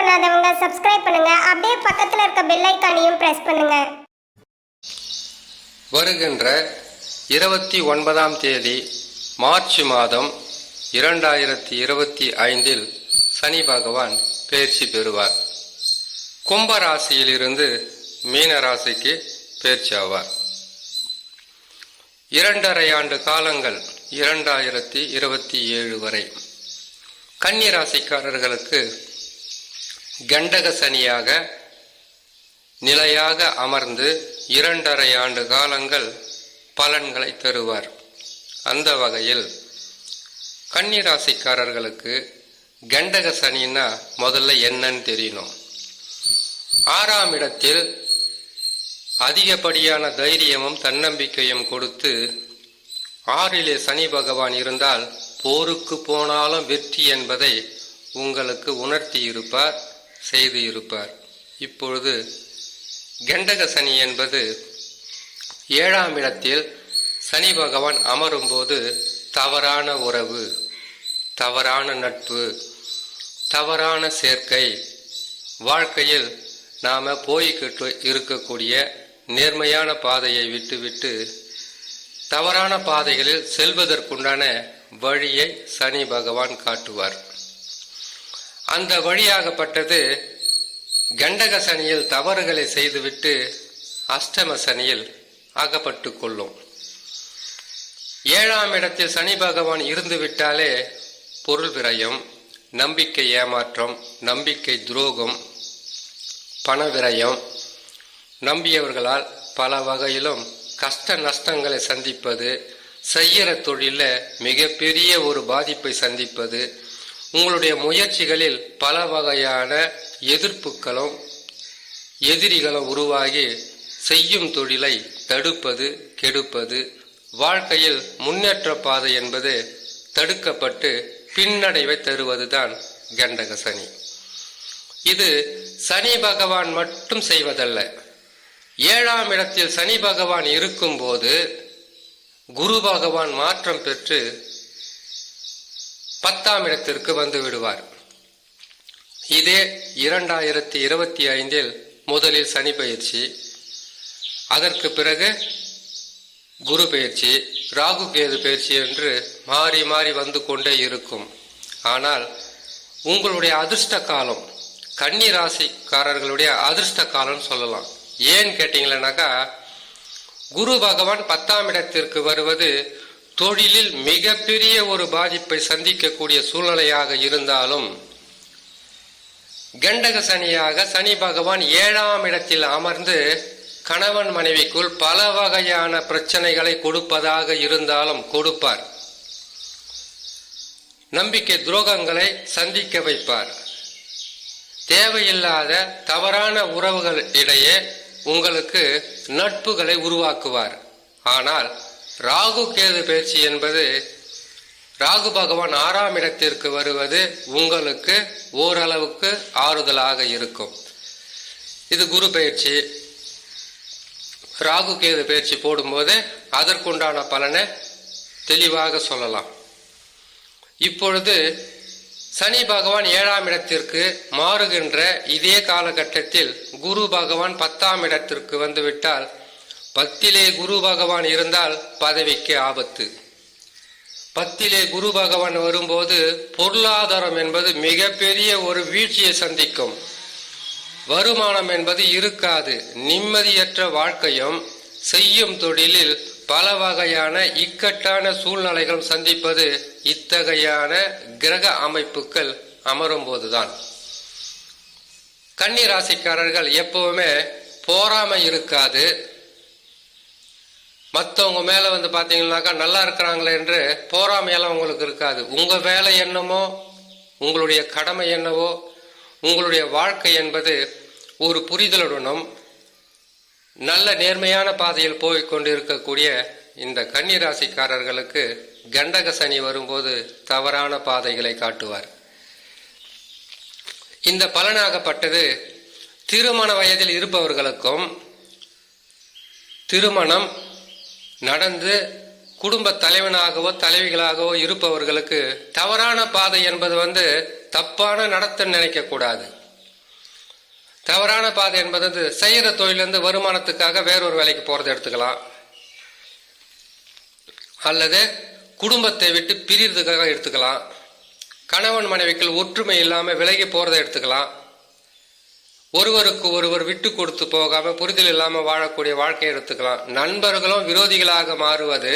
பண்ணாதவங்க சப்ஸ்கிரைப் பண்ணுங்க. அப்படியே பக்கத்துல இருக்க பெல் ஐகானையும் பிரஸ் பண்ணுங்க. வருகின்ற 29ஆம் தேதி மார்ச் மாதம் 2025 சனி பகவான் பெயர்ச்சி பெறுவார். கும்பராசியிலிருந்து மீன ராசிக்கு பெயர்ச்சி ஆவார். 2.5 ஆண்டு காலங்கள் 2027 வரை கன்னி ராசிக்காரர்களுக்கு கண்டக சனியாக நிலையாக அமர்ந்து 2.5 ஆண்டு காலங்கள் பலன்களை தருவார். அந்த வகையில் கன்னி ராசிக்காரர்களுக்கு கண்டக சனின்னா முதல்ல என்னன்னு தெரியணும். 6ஆம் இடத்தில் அதிகப்படியான தைரியமும் தன்னம்பிக்கையும் கொடுத்து 6லே சனி பகவான் இருந்தால் போருக்கு போனாலும் வெற்றி என்பதை உங்களுக்கு உணர்த்தி இருப்பார், செய்து இருப்பார். இப்பொழுது கண்டக சனி என்பது 7ஆம் இடத்தில் சனி பகவான் அமரும்போது தவறான உறவு, தவறான நட்பு, தவறான சேர்க்கை, வாழ்க்கையில் நாம போய்கிட்டு இருக்கக்கூடிய நேர்மையான பாதையை விட்டுவிட்டு தவறான பாதைகளில் செல்வதற்குண்டான வழியை சனி பகவான் காட்டுவார். அந்த வழியாகப்பட்டது கண்டக சனியில் தவறுகளை செய்துவிட்டு அஷ்டம சனியில் அகப்பட்டு கொள்ளும். 7ஆம் இடத்தில் சனி பகவான் இருந்து விட்டாலே பொருள் விரயம், நம்பிக்கை ஏமாற்றம், நம்பிக்கை துரோகம், பண விரயம், நம்பியவர்களால் பல வகையிலும் கஷ்ட நஷ்டங்களை சந்திப்பது, செய்கிற தொழிலில் மிகப்பெரிய ஒரு பாதிப்பை சந்திப்பது, உங்களுடைய முயற்சிகளில் பல வகையான எதிர்ப்புகளும் எதிரிகளும் உருவாகி செய்யும் தொழிலை தடுப்பது, கெடுப்பது, வாழ்க்கையில் முன்னேற்ற பாதை என்பது தடுக்கப்பட்டு பின்னடைவை தருவதுதான் கண்டக சனி. இது சனி பகவான் மட்டும் செய்வதல்ல. 7ஆம் இடத்தில் சனி பகவான் இருக்கும்போது குரு பகவான் மாற்றம் பெற்று 10ஆம் இடத்திற்கு வந்து விடுவார். இதே 2025 முதலில் சனி பயிற்சி, அதற்கு பிறகு குரு பயிற்சி, ராகு கேது பயிற்சி என்று மாறி மாறி வந்து கொண்டே இருக்கும். ஆனால் உங்களுடைய அதிர்ஷ்ட காலம், கன்னி ராசிக்காரர்களுடைய அதிர்ஷ்ட காலம் சொல்லலாம். ஏன்னு கேட்டீங்களேனாக்கா, குரு பகவான் 10ஆம் இடத்திற்கு வருவது தொழிலில் மிகப்பெரிய ஒரு பாதிப்பை சந்திக்கக்கூடிய சூழ்நிலையாக இருந்தாலும், கண்டக சனியாக சனி பகவான் 7ஆம் இடத்தில் அமர்ந்து கணவன் மனைவிக்குள் பல வகையான பிரச்சனைகளை கொடுப்பதாக இருந்தாலும் கொடுப்பார். நம்பிக்கை துரோகங்களை சந்திக்க வைப்பார். தேவையில்லாத தவறான உறவுகள் இடையே உங்களுக்கு நட்புகளை உருவாக்குவார். ஆனால் ராகு கேது பயிற்சி என்பது ராகு பகவான் 6ஆம் இடத்திற்கு வருவது உங்களுக்கு ஓரளவுக்கு ஆறுதலாக இருக்கும். இது குரு பயிற்சி, ராகு கேது பயிற்சி போடும்போது அதற்குண்டான பலனை தெளிவாக சொல்லலாம். இப்பொழுது சனி பகவான் 7ஆம் இடத்திற்கு மாறுகின்ற இதே காலகட்டத்தில் குரு பகவான் 10ஆம் இடத்திற்கு வந்துவிட்டால், 10லே குரு பகவான் இருந்தால் பதவிக்கு ஆபத்து. 10லே குரு பகவான் வரும்போது பொருளாதாரம் என்பது மிகப்பெரிய ஒரு வீழ்ச்சியை சந்திக்கும். வருமானம் என்பது இருக்காது. நிம்மதியற்ற வாழ்க்கையும், செய்யும் தொழிலில் பல வகையான இக்கட்டான சூழ்நிலைகளும் சந்திப்பது இத்தகையான கிரக அமைப்புகள் அமரும் போதுதான். கன்னி ராசிக்காரர்கள் எப்பவுமே போராமை இருக்காது. மற்றவங்க மேல பாத்தீங்கன்னாக்கா நல்லா இருக்கிறாங்களே என்று போராமையெல்லாம் உங்களுக்கு இருக்காது. உங்க வேலை என்னமோ, உங்களுடைய கடமை என்னவோ, உங்களுடைய வாழ்க்கை என்பது ஒரு புரிதலுடனும் நல்ல நேர்மையான பாதையில் போய்கொண்டு இருக்கக்கூடிய இந்த கன்னி ராசிக்காரர்களுக்கு கண்டக சனி வரும்போது தவறான பாதைகளை காட்டுவார். இந்த பலனாகப்பட்டது திருமண வயதில் இருப்பவர்களுக்கும், திருமணம் நடந்து குடும்ப தலைவனாகவோ தலைவிகளாகவோ இருப்பவர்களுக்கு தவறான பாதை என்பது தப்பான நடத்த நினைக்க கூடாது. தவறான பாதை என்பது செய்கிற தொழிலிருந்து வருமானத்துக்காக வேறொரு வேலைக்கு போகிறத எடுத்துக்கலாம், அல்லது குடும்பத்தை விட்டு பிரிறதுக்காக எடுத்துக்கலாம், கணவன் மனைவிக்குள் ஒற்றுமை இல்லாமல் விலகி போகிறத எடுத்துக்கலாம், ஒருவருக்கு ஒருவர் விட்டு கொடுத்து போகாம புரிதல் இல்லாமல் வாழக்கூடிய வாழ்க்கையை எடுத்துக்கலாம். நண்பர்களும் விரோதிகளாக மாறுவது,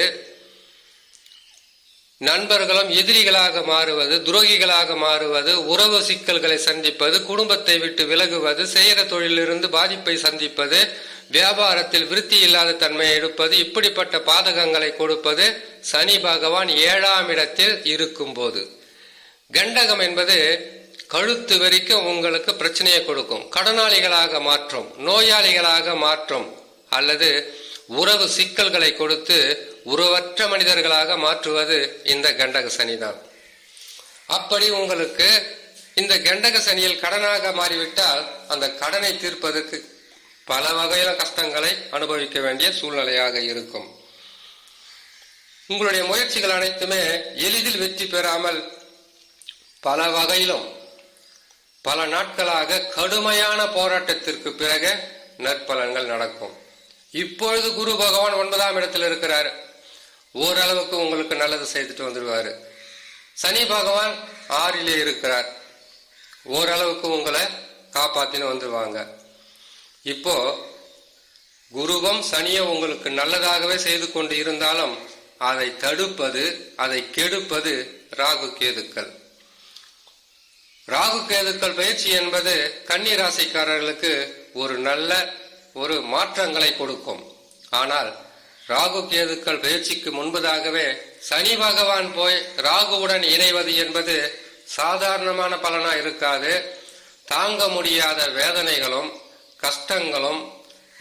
நண்பர்களும் எதிரிகளாக மாறுவது, துரோகிகளாக மாறுவது, உறவு சிக்கல்களை சந்திப்பது, குடும்பத்தை விட்டு விலகுவது, செய்கிற தொழிலிருந்து பாதிப்பை சந்திப்பது, வியாபாரத்தில் விருத்தி இல்லாத தன்மையை எடுப்பது, இப்படிப்பட்ட பாதகங்களை கொடுப்பது சனி பகவான் 7ஆம் இடத்தில் இருக்கும் போது. கண்டகம் என்பது கழுத்து வரைக்கும் உங்களுக்கு பிரச்சனையை கொடுக்கும், கடனாளிகளாக மாற்றும், நோயாளிகளாக மாற்றும், அல்லது உறவு சிக்கல்களை கொடுத்து உறவற்ற மனிதர்களாக மாற்றுவது இந்த கண்டக சனிதான். அப்படி உங்களுக்கு இந்த கண்டக சனியில் கடனாக மாறிவிட்டால் அந்த கடனை தீர்ப்பதற்கு பல வகையில கஷ்டங்களை அனுபவிக்க வேண்டிய சூழ்நிலையாக இருக்கும். உங்களுடைய முயற்சிகள் அனைத்துமே எளிதில் வெற்றி பெறாமல் பல வகையிலும் பல நாட்களாக கடுமையான போராட்டத்திற்கு பிறகு நற்பலன்கள் நடக்கும். இப்பொழுது குரு பகவான் 9ஆம் இடத்தில் இருக்கிறார், ஓரளவுக்கு உங்களுக்கு நல்லது செய்துட்டு வந்துடுவாரு. சனி பகவான் 6லே இருக்கிறார், ஓரளவுக்கு உங்களை காப்பாத்தின்னு வந்துடுவாங்க. இப்போ குருவும் சனியும் உங்களுக்கு நல்லதாகவே செய்து கொண்டு இருந்தாலும் அதை தடுப்பது, அதை கெடுப்பது ராகு கேதுக்கள். ராகு கேதுக்கள் பயிற்சி என்பது கன்னி ராசிக்காரர்களுக்கு ஒரு நல்ல மாற்றங்களை கொடுக்கும். ஆனால் ராகு கேதுக்கள் பயிற்சிக்கு முன்பதாகவே சனி பகவான் போய் ராகுவுடன் இணைவது என்பது சாதாரணமான பலனா இருக்காது. தாங்க முடியாத வேதனைகளும் கஷ்டங்களும்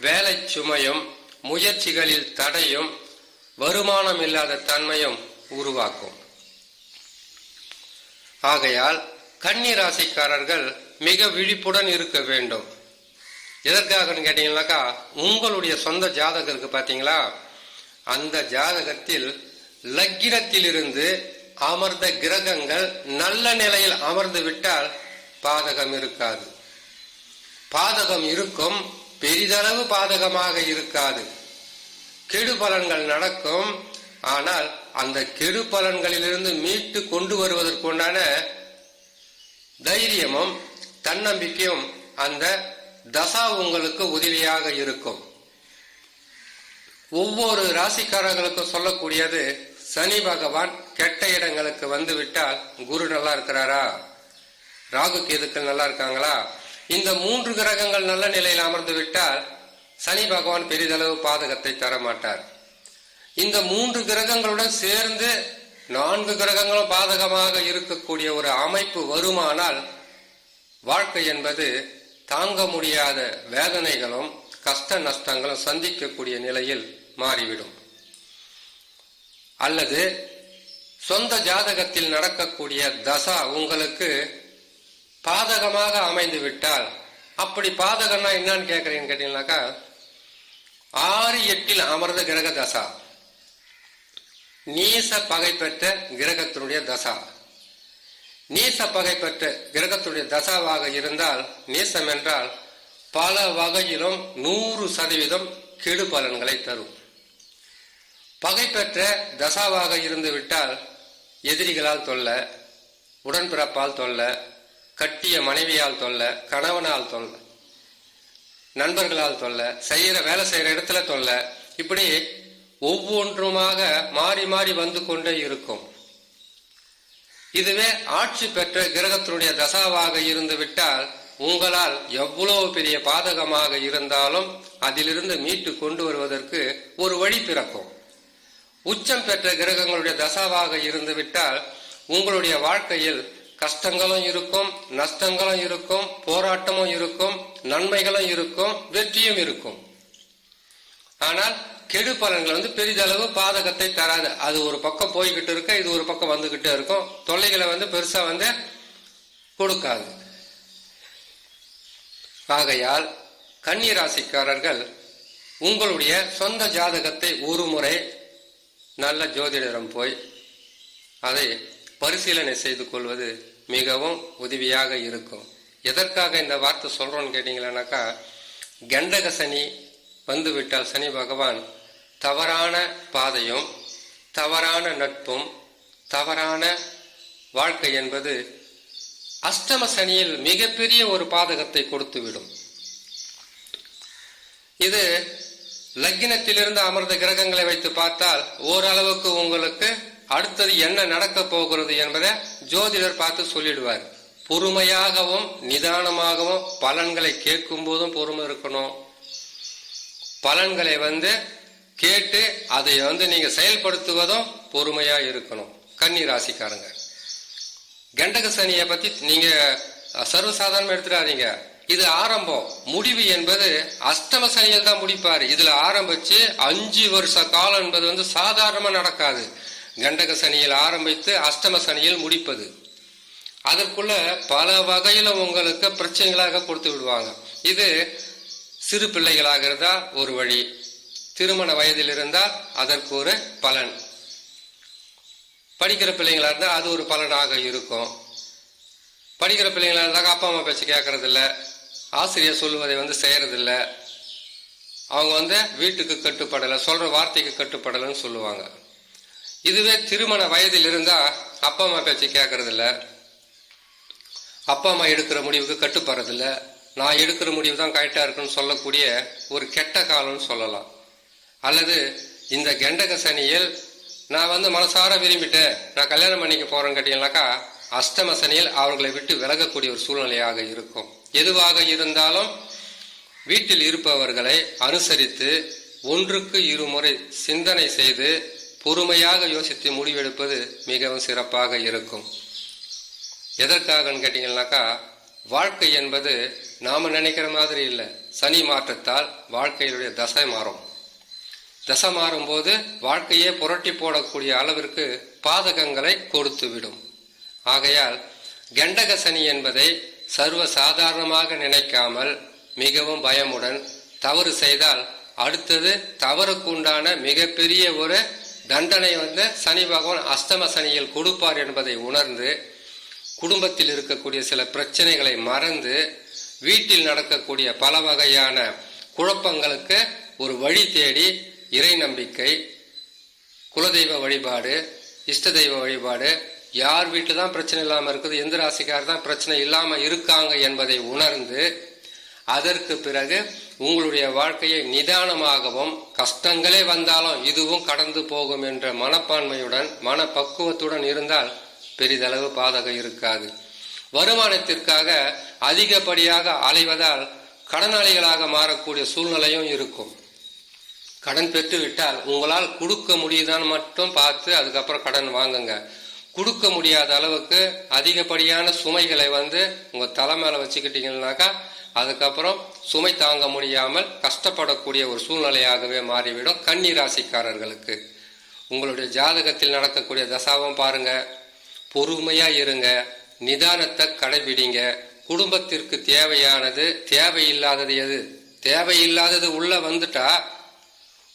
வேலை சுமையும் முயற்சிகளில் தடையும் வருமானம் இல்லாத தன்மையும் உருவாக்கும். ஆகையால் கன்னி ராசிக்காரர்கள் மிக விழிப்புடன் இருக்க வேண்டும். எதற்காகன்னு கேட்டீங்கன்னாக்கா, உங்களுடைய சொந்த ஜாதகம் இருக்கு பாத்தீங்களா, அந்த ஜாதகத்தில் லக்கினத்திலிருந்து அமர்ந்த கிரகங்கள் நல்ல நிலையில் அமர்ந்து விட்டால் பாதகம் இருக்காது. பாதகம் இருக்கும், பெரிதளவு பாதகமாக இருக்காது. கெடு பலன்கள் நடக்கும். ஆனால் அந்த கெடு பலன்களிலிருந்து மீட்டு கொண்டு வருவதற்குண்டான தைரியமும் தன்னம்பிக்கையும் அந்த தசா உங்களுக்கு உதவியாக இருக்கும். ஒவ்வொரு ராசிக்காரர்களுக்கும் சொல்லக்கூடியது, சனி பகவான் கெட்ட இடங்களுக்கு வந்து விட்டால் குரு நல்லா இருக்கிறாரா, ராகு கேதுக்கள் நல்லா இருக்காங்களா, இந்த 3 கிரகங்கள் நல்ல நிலையில் அமர்ந்து விட்டால் சனி பகவான் பெரிதளவு பாதகத்தை தர மாட்டார். இந்த 3 கிரகங்களுடன் சேர்ந்து 4 கிரகங்களும் பாதகமாக இருக்கக்கூடிய ஒரு அமைப்பு வருமானால் வாழ்க்கை என்பது தாங்க முடியாத வேதனைகளும் கஷ்ட நஷ்டங்களும் சந்திக்கக்கூடிய நிலையில் மாறிவிடும். அல்லது சொந்த ஜாதகத்தில் நடக்கக்கூடிய தசா உங்களுக்கு பாதகமாக அமைந்து விட்டால், அப்படி பாதகம்னா என்னன்னு கேட்கறீங்கன்னு கேட்டீங்கன்னாக்கா, 6, 8 அமர்ந்த கிரக தசா, நீச பகை பெற்ற கிரகத்தினுடைய தசா. நீச பகை பெற்ற கிரகத்துடைய தசாவாக இருந்தால், நீசம் என்றால் பல வகையிலும் 100% கெடு பலன்களை தரும். பகை பெற்ற தசாவாக இருந்து விட்டால் எதிரிகளால் தொல்லை, உடன்பிறப்பால் தொல்லை, கட்டிய மனைவியால் தொல்லை, கணவனால் தொல்லை, நண்பர்களால் தொல்லை, வேலை செய்யற இடத்துல தொல்லை, இப்படி ஒவ்வொன்றுமாக மாறி மாறி வந்து கொண்டே இருக்கும். இதுவே ஆட்சி பெற்ற கிரகத்தினுடைய தசாவாக இருந்து விட்டால் உங்களால் எவ்வளவு பெரிய பாதகமாக இருந்தாலும் அதிலிருந்து மீட்டு கொண்டு வருவதற்கு ஒரு வழி பிறக்கும். உச்சம் பெற்ற கிரகங்களுடைய தசாவாக இருந்து விட்டால் உங்களுடைய வாழ்க்கையில் கஷ்டங்களும் இருக்கும், நஷ்டங்களும் இருக்கும், போராட்டமும் இருக்கும், நன்மைகளும் இருக்கும், வெற்றியும் இருக்கும். ஆனால் கெடு பலன்கள் பெரிதளவு பாதகத்தை தராது. அது ஒரு பக்கம் போய்கிட்டு இருக்க, இது ஒரு பக்கம் வந்துகிட்டே இருக்கும். தொல்லைகளை பெருசா கொடுக்காது. ஆகையால் கன்னி ராசிக்காரர்கள் உங்களுடைய சொந்த ஜாதகத்தை ஒரு முறை நல்ல ஜோதிடரிடம் போய் அதை பரிசீலனை செய்து கொள்வது மிகவும் உதவியாக இருக்கும். எதற்காக இந்த வார்த்தை சொல்றோம்னு கேட்டீங்களானாக்கா, கண்டக சனி வந்து விட்டால் சனி பகவான் தவறான பாதையும் தவறான நட்பும் தவறான வாழ்க்கை என்பது அஷ்டம சனியில் மிகப்பெரிய ஒரு பாதகத்தை கொடுத்துவிடும். இது லக்னத்திலிருந்து அமர்ந்த கிரகங்களை வைத்து பார்த்தால் ஓரளவுக்கு உங்களுக்கு அடுத்தது என்ன நடக்க போகிறது என்பதை ஜோதிடர் பார்த்து சொல்லிடுவார். பொறுமையாகவும் நிதானமாகவும் பலன்களை கேட்கும் போதும் பொறுமை இருக்கணும். பலன்களை கேட்டு அதை நீங்க செயல்படுத்துவதும் பொறுமையா இருக்கணும். கன்னி ராசிக்காரங்க, கண்டக சனியை பத்தி நீங்க சர்வசாதாரணமா எடுத்துடாதீங்க. இது ஆரம்பம். முடிவு என்பது அஷ்டம சனியில் தான் முடிப்பாரு. இதுல ஆரம்பிச்சு 5 வருஷ காலம் என்பது சாதாரணமா நடக்காது. கண்டக சனியில் ஆரம்பித்து அஷ்டம சனியில் முடிப்பது, அதற்குள்ள பல வகையில உங்களுக்கு பிரச்சனைகளாக கொடுத்து விடுவாங்க. இது சிறு பிள்ளைகளாக இருந்தா ஒரு வழி, திருமண வயதில் இருந்தால் அதற்கு ஒரு பலன், படிக்கிற பிள்ளைங்களா இருந்தா அது ஒரு பலனாக இருக்கும். படிக்கிற பிள்ளைங்களா இருந்தாக்க அப்பா அம்மா பேச்சு கேட்கறது இல்ல, ஆசிரியர் சொல்லுவதை செய்யறதில்ல, அவங்க வீட்டுக்கு கட்டுப்படலை, சொல்ற வார்த்தைக்கு கட்டுப்படலைன்னு சொல்லுவாங்க. இதுவே திருமண வயதில் இருந்தா அப்பா அம்மா பேச்சு கேட்கறது இல்ல, அப்பா அம்மா எடுக்கிற முடிவுக்கு கட்டுப்படுறதில்ல, நான் எடுக்கிற முடிவு தான் கரெக்டா இருக்குன்னு சொல்லக்கூடிய ஒரு கெட்ட காலம்னு சொல்லலாம். அல்லது இந்த கண்டக சனியில் நான் மனசார விரும்பிட்டேன், நான் கல்யாணம் பண்ணிக்க போறேன்னு கேட்டீங்கன்னாக்கா அஷ்டம சனியில் அவர்களை விட்டு விலகக்கூடிய ஒரு சூழ்நிலையாக இருக்கும். எதுவாக இருந்தாலும் வீட்டில் இருப்பவர்களை அனுசரித்து ஒன்றுக்கு இருமுறை சிந்தனை செய்து பொறுமையாக யோசித்து முடிவெடுப்பது மிகவும் சிறப்பாக இருக்கும். எதற்காகன்னு கேட்டீங்கன்னாக்கா, வாழ்க்கை என்பது நாம நினைக்கிற மாதிரி இல்லை. சனி மாற்றத்தால் வாழ்க்கையினுடைய தசை மாறும். தசை மாறும் போது வாழ்க்கையே புரட்டி போடக்கூடிய அளவிற்கு பாதகங்களை கொடுத்து விடும். ஆகையால் கண்டக சனி என்பதை சர்வ சாதாரணமாக நினைக்காமல் மிகவும் பயமுடன் தவறு செய்தால் அடுத்தது தவறுக்கு உண்டான மிகப்பெரிய ஒரு தண்டனை சனி பகவான் அஷ்டம சனியில் கொடுப்பார் என்பதை உணர்ந்து குடும்பத்தில் இருக்கக்கூடிய சில பிரச்சனைகளை மறந்து வீட்டில் நடக்கக்கூடிய பல வகையான குழப்பங்களுக்கு ஒரு வழி தேடி இறை நம்பிக்கை, குலதெய்வ வழிபாடு, இஷ்ட தெய்வ வழிபாடு, யார் வீட்டில் தான் பிரச்சனை இல்லாமல் இருக்குது, எந்த ராசிக்கார் தான் பிரச்சனை இல்லாமல் இருக்காங்க என்பதை உணர்ந்து அதற்கு பிறகு உங்களுடைய வாழ்க்கையை நிதானமாகவும் கஷ்டங்களே வந்தாலும் இதுவும் கடந்து போகும் என்ற மனப்பான்மையுடன் மனப்பக்குவத்துடன் இருந்தால் பெரிதளவு பாதகம் இருக்காது. வருமானத்திற்காக அதிகப்படியாக அலைவதால் கடனாளிகளாக மாறக்கூடிய சூழ்நிலையும் இருக்கும். கடன் பெற்று விட்டால் உங்களால் கொடுக்க முடியுதான்னு மட்டும் பார்த்து அதுக்கப்புறம் கடன் வாங்குங்க. கொடுக்க முடியாத அளவுக்கு அதிகப்படியான சுமைகளை உங்க தலை மேல வச்சுக்கிட்டீங்கன்னாக்கா அதுக்கப்புறம் சுமை தாங்க முடியாமல் கஷ்டப்படக்கூடிய ஒரு சூழ்நிலையாகவே மாறிவிடும். கன்னி ராசிக்காரர்களுக்கு உங்களுடைய ஜாதகத்தில் நடக்கக்கூடிய தசாவும் பாருங்க, பொறுமையா இருங்க, நிதானத்தை கடைபிடிங்க. குடும்பத்திற்கு தேவையானது, தேவையில்லாதது எது, தேவையில்லாதது உள்ள வந்துட்டா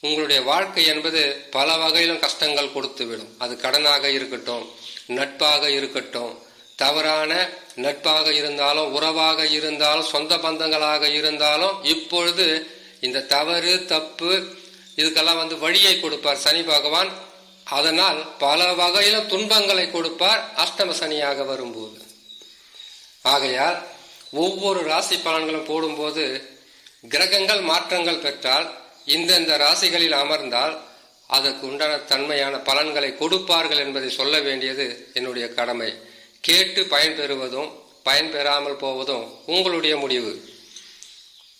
உங்களுடைய வாழ்க்கை என்பது பல வகையிலும் கஷ்டங்கள் கொடுத்து விடும். அது கடனாக இருக்கட்டும், நட்பாக இருக்கட்டும், தவறான நட்பாக இருந்தாலும், உறவாக இருந்தாலும், சொந்த பந்தங்களாக இருந்தாலும், இப்பொழுது இந்த தவறு தப்பு இதுக்கெல்லாம் வழியை கொடுப்பார் சனி பகவான். அதனால் பல வகையிலும் துன்பங்களை கொடுப்பார் அஷ்டம சனியாக வரும்போது. ஆகையால் ஒவ்வொரு ராசி பலன்களும் போடும்போது கிரகங்கள் மாற்றங்கள் பெற்றால் இந்தந்த ராசிகளில் அமர்ந்தால் அதற்கு உண்டான தன்மையான பலன்களை கொடுப்பார்கள் என்பதை சொல்ல வேண்டியது என்னுடைய கடமை. கேட்டு பயன்பெறுவதும் பயன்பெறாமல் போவதும் உங்களுடைய முடிவு.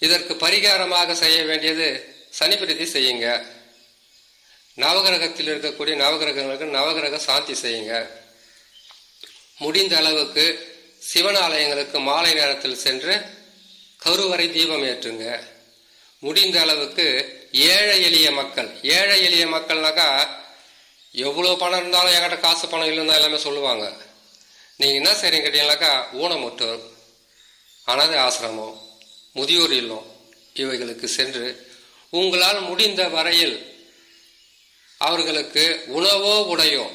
இதற்கு பரிகாரமாக செய்ய வேண்டியது சனி பிரீதி செய்யுங்க. நவகிரகத்தில் இருக்கக்கூடிய நவகிரகங்களுக்கு நவகிரக சாந்தி செய்யுங்க. முடிந்த அளவுக்கு சிவன் ஆலயங்களுக்கு மாலை நேரத்தில் சென்று கருவறை தீபம் ஏற்றுங்க. முடிந்த அளவுக்கு ஏழை எளிய மக்கள்னாக்கா எவ்வளோ பணம் இருந்தாலும் என்கிட்ட காசு பணம் இல்லைன்னா எல்லாமே சொல்லுவாங்க. நீங்கள் என்ன செய்றீங்க கேட்டீங்கன்னாக்கா, ஊனமுற்றோர், அனாதை ஆசிரமம், முதியோர் இல்லம் இவைகளுக்கு சென்று உங்களால் முடிந்த வரையில் அவர்களுக்கு உணவோ உடையோ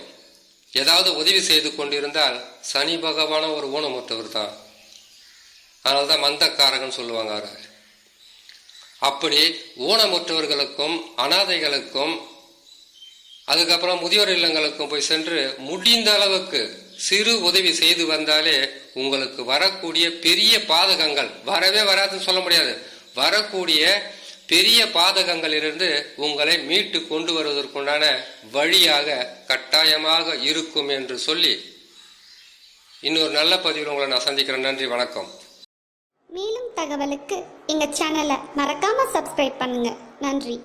ஏதாவது உதவி செய்து கொண்டிருந்தால் சனி பகவான ஒரு ஊனமுற்றவர் தான். அதனால தான் மந்தக்காரகன் சொல்லுவாங்க அவரை. அப்படி ஊனமுற்றவர்களுக்கும் அனாதைகளுக்கும் அதுக்கப்புறம் முதியோர் இல்லங்களுக்கும் போய் சென்று முடிந்த அளவுக்கு சிறு உதவி செய்து வந்தாலே உங்களுக்கு வரக்கூடிய பெரிய பாதகங்கள், வரவே வராதுன்னு சொல்ல முடியாது, வரக்கூடிய பெரிய பாதகங்களிலிருந்து உங்களை மீட்டு கொண்டு வருவதற்குண்டான வழியாக கட்டாயமாக இருக்கும் என்று சொல்லி இன்னொரு நல்ல பதிவில் உங்களை நான் சந்திக்கிறேன். நன்றி, வணக்கம். மேலும் தகவலுக்கு எங்க சேனலை மறக்காம சப்ஸ்கிரைப் பண்ணுங்க. நன்றி.